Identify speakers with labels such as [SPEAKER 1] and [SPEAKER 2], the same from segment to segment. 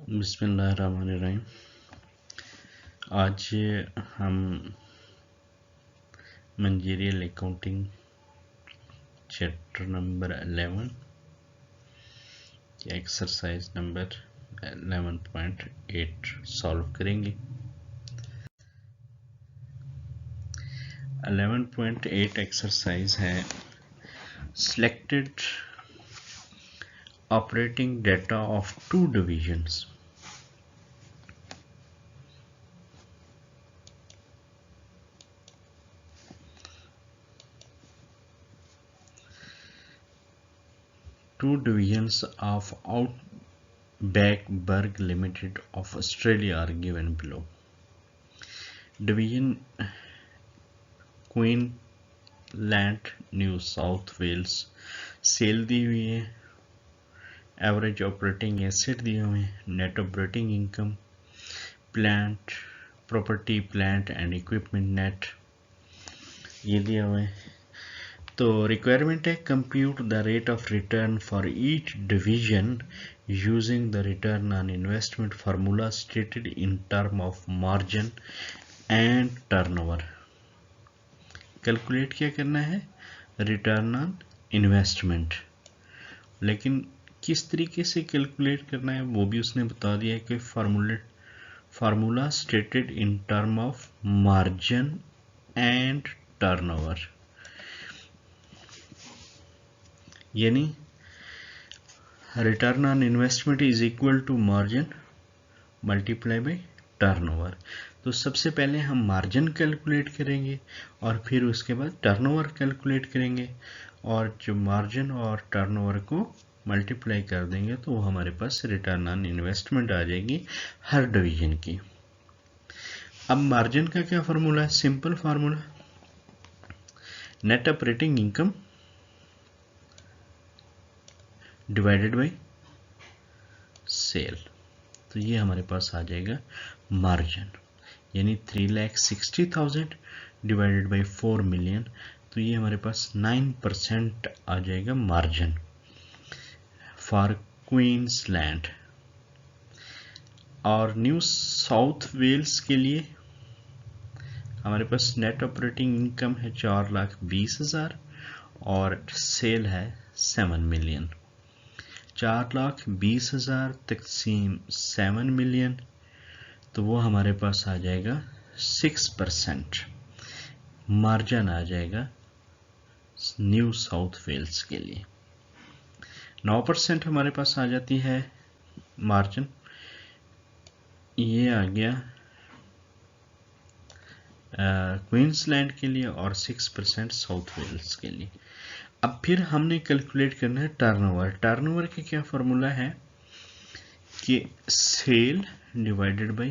[SPEAKER 1] बिस्मिल्लाहिर्रहमानिर्रहीम। आज हम managerial accounting chapter number 11 exercise number 11.8 solve करेंगे। 11.8 एक्सरसाइज है selected operating data of two divisions. Two divisions of Outback Burg Limited of Australia are given below. Division Queensland, New South Wales, sale दी हुई है, average operating asset दिए हुए हैं, net operating income, plant property plant and equipment net ये दिया हुआ है। तो रिक्वायरमेंट है compute the rate of return for each division using the return on investment formula stated in term of margin and turnover. Calculate क्या करना है? Return on investment, लेकिन किस तरीके से कैलकुलेट करना है वो भी उसने बता दिया है कि formula stated in term of margin and turnover, यानी return on investment is equal to margin multiply by turnover. तो सबसे पहले हम मार्जिन कैलकुलेट करेंगे और फिर उसके बाद टर्नओवर कैलकुलेट करेंगे, और जो मार्जिन और टर्नओवर को मल्टीप्लाई कर देंगे तो हमारे पास रिटर्न ऑन इन्वेस्टमेंट आ जाएगी हर डिवीजन की। अब मार्जिन का क्या फार्मूला है? Simple formula, net operating income divided by sale. तो ये हमारे पास आ जाएगा मार्जिन, यानी 3,60,000 डिवाइडेड बाई 4 मिलियन, तो ये हमारे पास 9% आ जाएगा मार्जिन फॉर क्वींसलैंड। और न्यू साउथ वेल्स के लिए हमारे पास नेट ऑपरेटिंग इनकम है 4,20,000 और सेल है 7 मिलियन। 4,20,000 तकसीम 7 मिलियन, तो वो हमारे पास आ जाएगा 6% मार्जिन आ जाएगा न्यू साउथ वेल्स के लिए। 9% हमारे पास आ जाती है मार्जिन, ये आ गया क्वींसलैंड के लिए, और 6% साउथ वेल्स के लिए। अब फिर हमने कैलकुलेट करना है टर्नओवर। टर्नओवर का क्या फार्मूला है कि sale divided by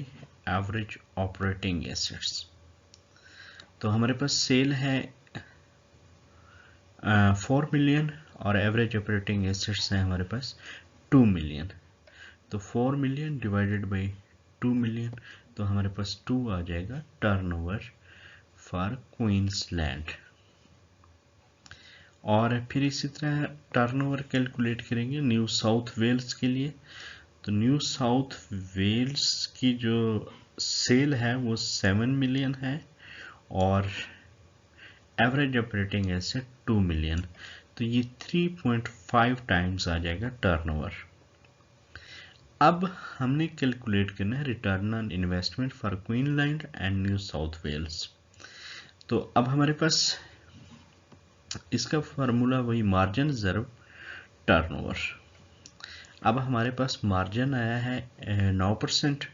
[SPEAKER 1] average operating assets. तो हमारे पास सेल है 4 मिलियन और एवरेज ऑपरेटिंग एसेट्स है हमारे पास 2 मिलियन। तो 4 मिलियन डिवाइडेड बाय 2 मिलियन, तो हमारे पास 2 आ जाएगा टर्नओवर फॉर क्वींसलैंड। और फिर इसी तरह टर्नओवर कैलकुलेट करेंगे न्यू साउथ वेल्स के लिए। तो न्यू साउथ वेल्स की जो सेल है वो 7 मिलियन है और एवरेज ऑपरेटिंग एसेट 2 मिलियन, तो ये 3.5 टाइम्स आ जाएगा टर्नओवर। अब हमने कैलकुलेट करना है return on investment for Queensland and New South Wales. तो अब हमारे पास इसका फार्मूला वही मार्जिन रिजर्व टर्नओवर। अब हमारे पास मार्जिन आया है 9%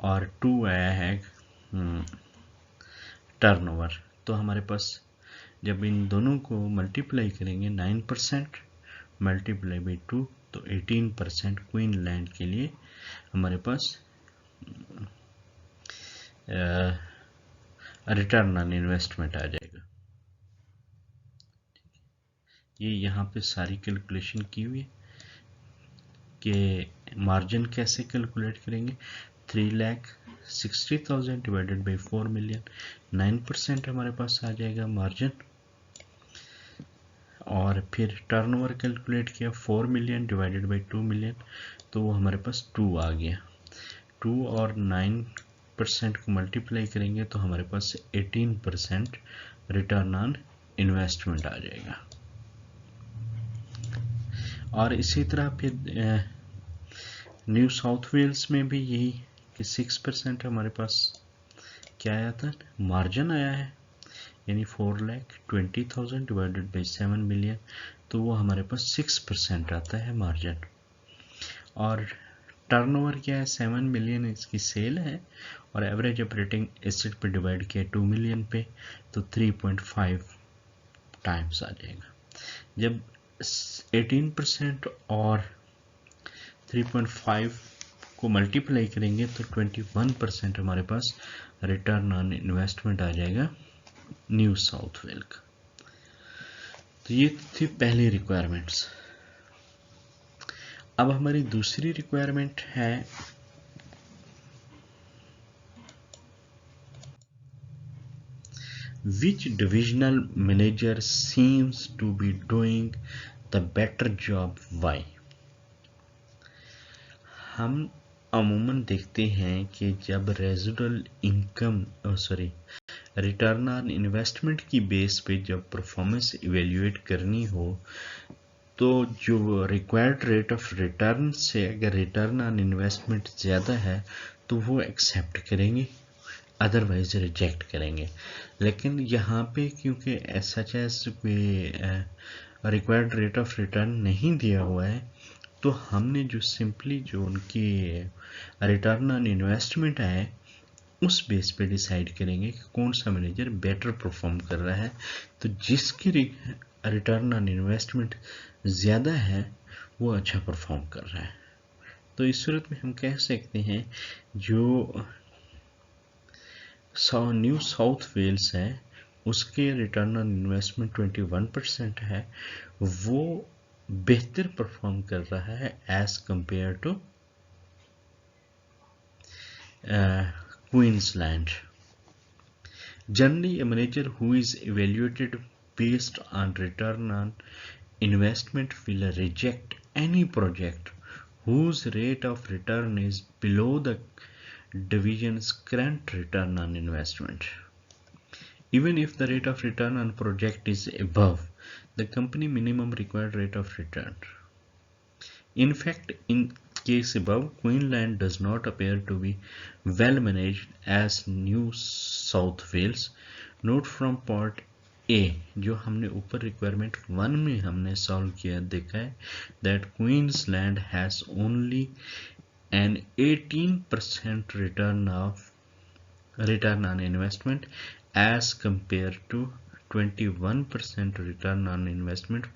[SPEAKER 1] और 2 आया है टर्नओवर। तो हमारे पास जब इन दोनों को मल्टीप्लाई करेंगे 9% मल्टीप्लाई बाई 2, तो 18% क्वींसलैंड के लिए हमारे पास रिटर्न ऑन इन्वेस्टमेंट आ जाएगा। ये यहाँ पे सारी कैलकुलेशन की हुई है कि मार्जिन कैसे कैलकुलेट करेंगे। 3,60,000 डिवाइडेड बाई 4 मिलियन, 9% हमारे पास आ जाएगा मार्जिन, और फिर टर्नओवर कैलकुलेट किया 4 मिलियन डिवाइडेड बाई 2 मिलियन, तो वो हमारे पास 2 आ गया। 2 और 9% को मल्टीप्लाई करेंगे तो हमारे पास 18% रिटर्न ऑन इन्वेस्टमेंट आ जाएगा। और इसी तरह फिर न्यू साउथ वेल्स में भी यही कि 6% हमारे पास क्या आया था, मार्जिन आया है, यानी 4,20,000 डिवाइडेड बाई 7 मिलियन, तो वो हमारे पास 6% आता है मार्जिन। और टर्नओवर क्या है, 7 मिलियन इसकी सेल है, और एवरेज ऑपरेटिंग एसेट पे डिवाइड किया 2 मिलियन पे, तो 3.5 टाइम्स आ जाएगा। जब 18% और 3.5 को मल्टीप्लाई करेंगे तो 21% हमारे पास रिटर्न ऑन इन्वेस्टमेंट आ जाएगा न्यू साउथ वेल्स का। तो ये थी पहली रिक्वायरमेंट्स। अब हमारी दूसरी रिक्वायरमेंट है which divisional manager seems to be doing the better job, why? हम अमूमन देखते हैं कि जब residual income return on investment की बेस पे जब परफॉर्मेंस इवेल्युएट करनी हो, तो जो रिक्वायर्ड रेट ऑफ रिटर्न से अगर रिटर्न ऑन इन्वेस्टमेंट ज़्यादा है तो वो एक्सेप्ट करेंगे, अदरवाइज रिजेक्ट करेंगे। लेकिन यहाँ पे क्योंकि सच एज कोई रिक्वायर्ड रेट ऑफ रिटर्न नहीं दिया हुआ है, तो हमने जो सिंपली जो उनकी रिटर्न ऑन इन्वेस्टमेंट है उस बेस पे डिसाइड करेंगे कि कौन सा मैनेजर बेटर परफॉर्म कर रहा है। तो जिसकी रिटर्न ऑन इन्वेस्टमेंट ज़्यादा है वो अच्छा परफॉर्म कर रहा है। तो इस सूरत में हम कह सकते हैं जो न्यू साउथ वेल्स है उसके रिटर्न ऑन इन्वेस्टमेंट 21% है, वो बेहतर परफॉर्म कर रहा है as compared to Queensland. Generally, a manager who is evaluated based on return on investment will reject any project whose rate of return is below the division's current return on investment, even if the rate of return on project is above the company minimum required rate of return. In fact, in case above, Queensland does not appear to be well managed as New South Wales. Note from part A, जो हमने ऊपर requirement 1 में हमने solve किया, देखा है that Queensland has only an 18% return on investment as compared to 21% return on investment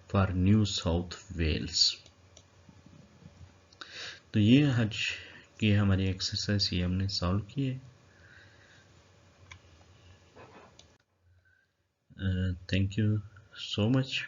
[SPEAKER 1] for New South Wales. तो ये आज की हमारी एक्सरसाइज ये हमने सॉल्व की है। Thank you so much.